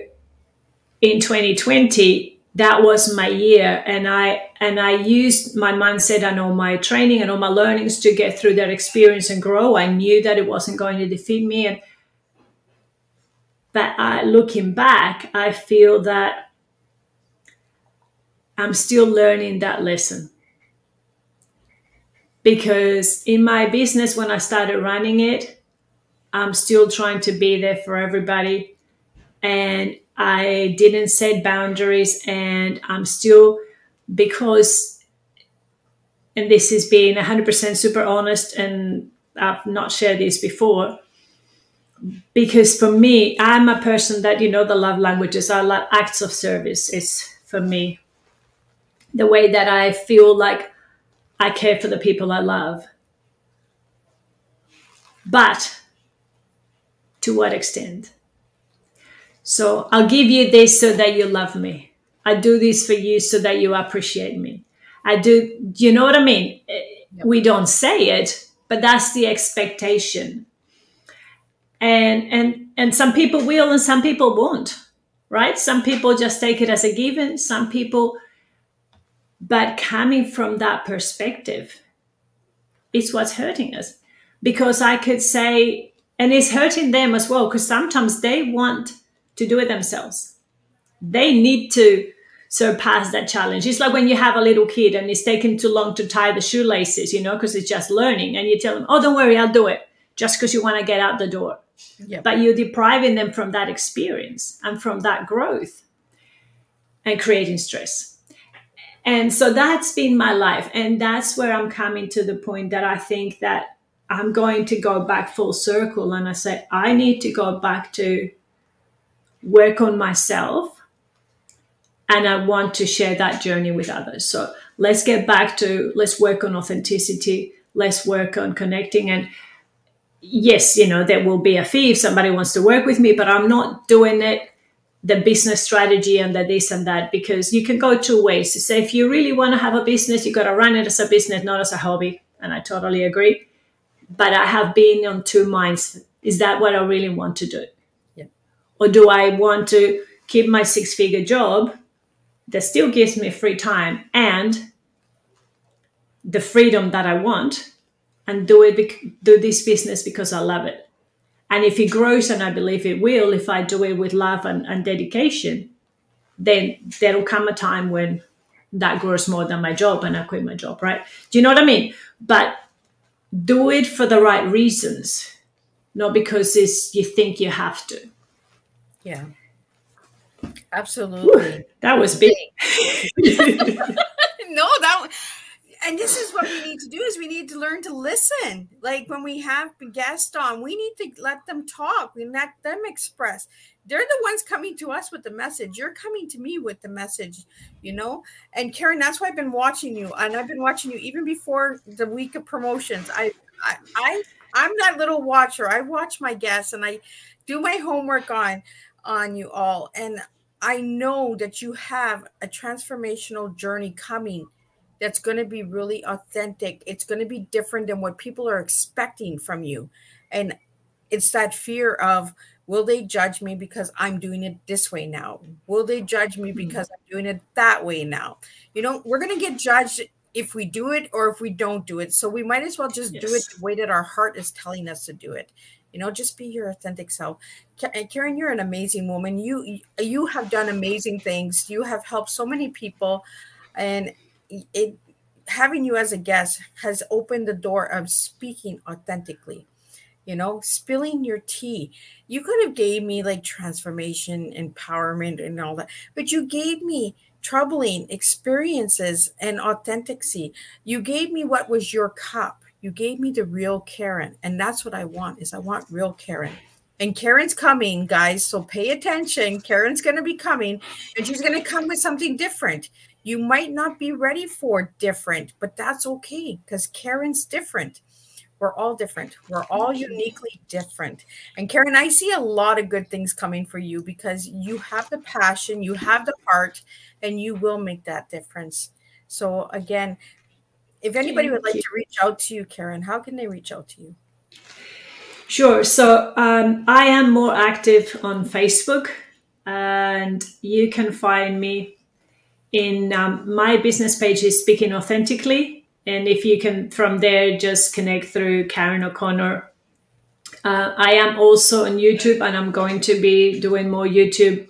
in 2020, that was my year, and I used my mindset and all my training and all my learnings to get through that experience and grow. I knew that it wasn't going to defeat me, but looking back, I feel that I'm still learning that lesson. Because in my business, when I started running it, I'm still trying to be there for everybody. And I didn't set boundaries, and I'm still, because, and this is being 100% super honest, and I've not shared this before, because for me, I'm a person that, the love languages are like acts of service. Is for me the way that I feel like I care for the people I love. But to what extent? So I'll give you this so that you love me. I do this for you so that you appreciate me. Do you know what I mean? Yep. We don't say it, but that's the expectation. And some people will and some people won't, right? Some people just take it as a given, some people, but coming from that perspective is what's hurting us. Because I could say, and it's hurting them as well, because sometimes they want to do it themselves. They need to surpass that challenge. It's like when you have a little kid and it's taking too long to tie the shoelaces, because it's just learning, and you tell them, oh, don't worry, I'll do it, just because you want to get out the door. Yep. But you're depriving them from that experience and from that growth and creating stress. And so that's been my life. And that's where I'm coming to the point that I think that I'm going to go back full circle. And I say, I need to go back to work on myself. And I want to share that journey with others. So let's get back to, let's work on authenticity. Let's work on connecting. And yes, there will be a fee if somebody wants to work with me, but I'm not doing it the business strategy and the this and that, because you can go two ways. To say, if you really want to have a business, you got to run it as a business, not as a hobby. And I totally agree. But I have been on two minds. Is that what I really want to do? Yeah. Or do I want to keep my 6-figure job that still gives me free time and the freedom that I want, and do this business because I love it? And if it grows, and I believe it will, if I do it with love and dedication, then there'll come a time when that grows more than my job and I quit my job, right? Do you know what I mean? But do it for the right reasons, not because you think you have to. Yeah, absolutely. Whew, that was big. No, and this is what we need to do, is we need to learn to listen. Like when we have guests on, we need to let them talk. We let them express. They're the ones coming to us with the message. You're coming to me with the message, And Karen, that's why I've been watching you, and I've been watching you even before the week of promotions. I'm that little watcher. I watch my guests and I do my homework on you all, and I know that you have a transformational journey coming that's going to be really authentic. It's going to be different than what people are expecting from you. And it's that fear of, will they judge me because I'm doing it this way now? Will they judge me because I'm doing it that way now? We're going to get judged if we do it or if we don't do it. So we might as well just do it the way that our heart is telling us to do it. Just be your authentic self. Karen, you're an amazing woman. You have done amazing things. You have helped so many people, and having you as a guest has opened the door of speaking authentically, spilling your tea. You could have gave me like transformation, empowerment, and all that, but you gave me troubling experiences and authenticity. You gave me what was your cup. You gave me the real Karen. And that's what I want, is I want real Karen. And Karen's coming, guys, so pay attention. Karen's going to be coming, and she's going to come with something different. You might not be ready for different, but that's okay, because Karen's different. We're all different. We're all uniquely different. And Karen, I see a lot of good things coming for you, because you have the passion, you have the heart, and you will make that difference. So again, if anybody would like to reach out to you, Karen, how can they reach out to you? Sure. So I am more active on Facebook, and you can find me in my business page is Speaking Authentically. And if you can, from there, just connect through Karen O'Connor. I am also on YouTube, and I'm going to be doing more YouTube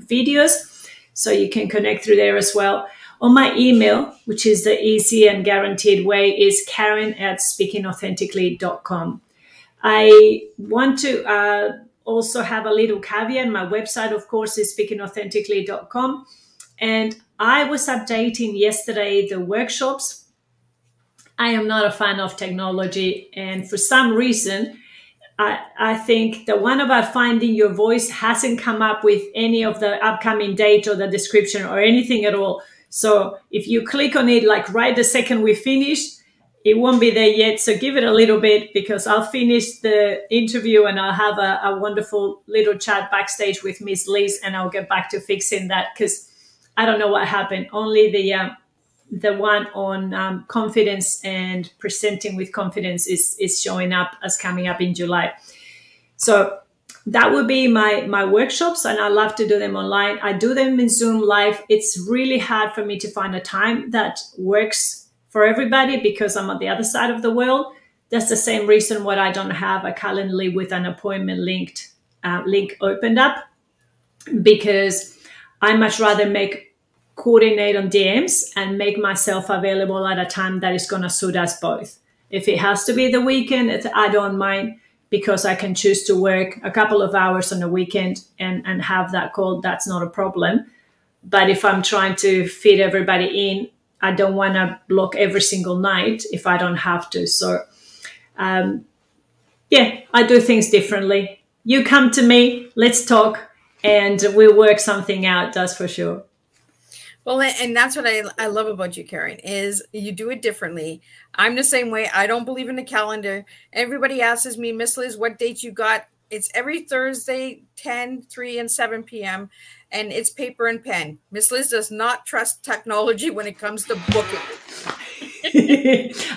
videos. So you can connect through there as well. Or my email, which is the easy and guaranteed way, is karen@speakingauthentically.com. I want to also have a little caveat. My website, of course, is speakingauthentically.com. And I was updating yesterday the workshops. I am not a fan of technology. And for some reason, I think the one about finding your voice hasn't come up with any of the upcoming date or the description or anything at all. So if you click on it, like right the second we finish, it won't be there yet. So give it a little bit, because I'll finish the interview and I'll have a wonderful little chat backstage with Miss Liz, and I'll get back to fixing that, because I don't know what happened. Only the one on confidence and presenting with confidence is showing up as coming up in July. So that would be my workshops, and I love to do them online. I do them in Zoom live. It's really hard for me to find a time that works for everybody, because I'm on the other side of the world. That's the same reason why I don't have a Calendly with an appointment link opened up, because I much rather coordinate on DMs and make myself available at a time that is going to suit us both. If it has to be the weekend, I don't mind, because I can choose to work a couple of hours on the weekend and have that call. That's not a problem. But if I'm trying to fit everybody in, I don't want to block every single night if I don't have to. So, I do things differently. You come to me, let's talk, and we'll work something out, that's for sure. Well, and that's what I love about you, Karen, is you do it differently. I'm the same way. I don't believe in the calendar. Everybody asks me, Miss Liz, what dates you got? It's every Thursday, 10, 3, and 7 p.m., and it's paper and pen. Miss Liz does not trust technology when it comes to booking.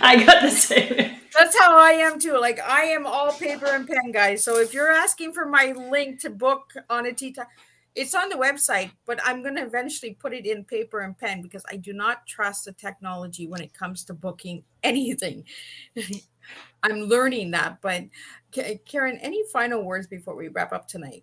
I got the same. That's how I am too. Like, I am all paper and pen, guys. So if you're asking for my link to book on a Teatime, it's on the website, but I'm going to eventually put it in paper and pen, because I do not trust the technology when it comes to booking anything. I'm learning that. But Karen, any final words before we wrap up tonight?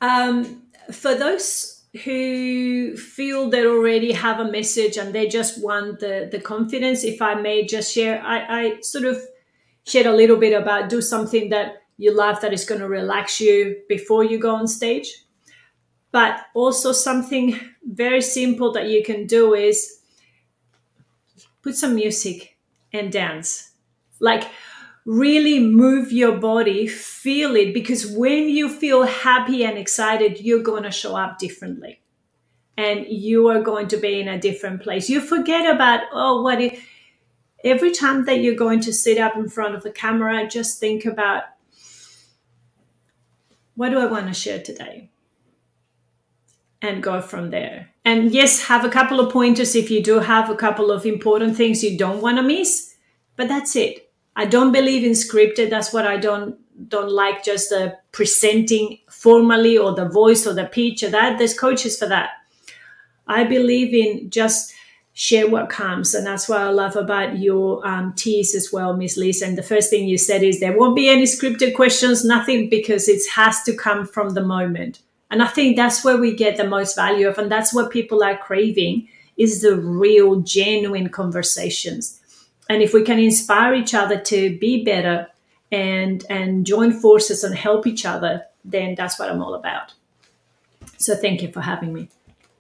For those who feel they already have a message and they just want the confidence, if I may just share, I sort of shared a little bit about do something that you love that is going to relax you before you go on stage. But also something very simple that you can do is put some music and dance. Like, really move your body, feel it, because when you feel happy and excited, you're going to show up differently. And you are going to be in a different place. You forget about, every time that you're going to sit up in front of the camera, just think about, what do I want to share today? And go from there. And yes, have a couple of pointers if you do have a couple of important things you don't want to miss, but that's it. I don't believe in scripted. That's what I don't like, just the presenting formally or the voice or the pitch or that. There's coaches for that. I believe in just share what comes. And that's what I love about your teas as well, Miss Liz. And the first thing you said is there won't be any scripted questions, nothing, because it has to come from the moment. And I think that's where we get the most value of, and that's what people are craving, is the real, genuine conversations. And if we can inspire each other to be better and join forces and help each other, then that's what I'm all about. So thank you for having me.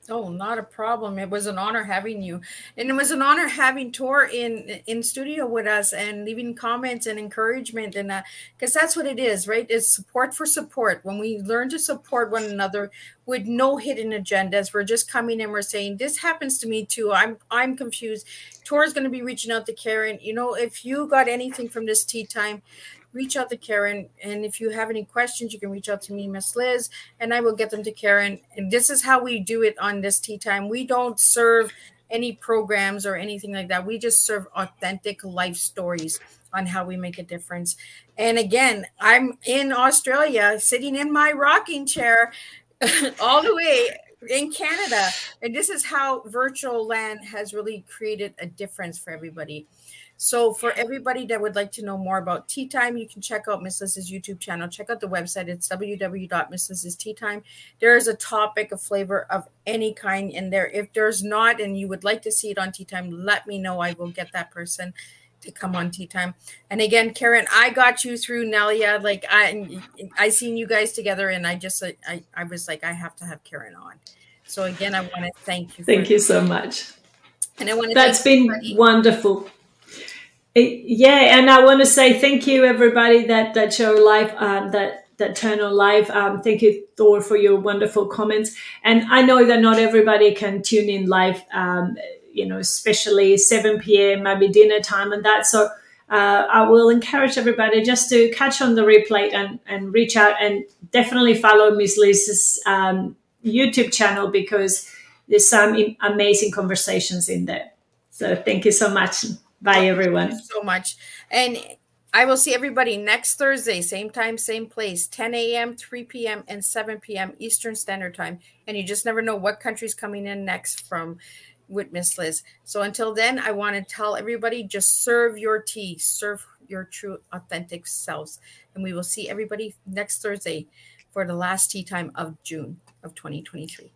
Oh, not a problem. It was an honor having you. And it was an honor having Tor in studio with us and leaving comments and encouragement. And because that's what it is, right? It's support for support. When we learn to support one another with no hidden agendas, we're just coming in, we're saying, this happens to me too. I'm confused. Tor is going to be reaching out to Karen. You know, if you got anything from this tea time, reach out to Karen. And if you have any questions, you can reach out to me, Miss Liz, and I will get them to Karen. And this is how we do it on this tea time. We don't serve any programs or anything like that. We just serve authentic life stories on how we make a difference. And again, I'm in Australia, sitting in my rocking chair all the way in Canada. And this is how virtual land has really created a difference for everybody. So for everybody that would like to know more about Tea Time, you can check out Miss Liz's YouTube channel. Check out the website. It's www.misslizsteatime. There is a topic, a flavor of any kind in there. If there's not and you would like to see it on Tea Time, let me know. I will get that person to come on Tea Time. And again, Karen, I got you through Nelia. Like I seen you guys together, and I just I was like, I have to have Karen on. So again, I want to thank you. Thank you so much. And I want to That's been wonderful. Yeah, and I want to say thank you, everybody that show live, that turn on live. Thank you, Thor, for your wonderful comments. And I know that not everybody can tune in live, especially 7 p.m., maybe dinner time and that. So I will encourage everybody just to catch on the replay and reach out, and definitely follow Miss Liz's YouTube channel, because there's some amazing conversations in there. So thank you so much. Bye, everyone. Thank you so much. And I will see everybody next Thursday, same time, same place, 10 a.m., 3 p.m., and 7 p.m. Eastern Standard Time. And you just never know what country's coming in next with Miss Liz. So until then, I want to tell everybody, just serve your tea, serve your true, authentic selves. And we will see everybody next Thursday for the last tea time of June of 2023.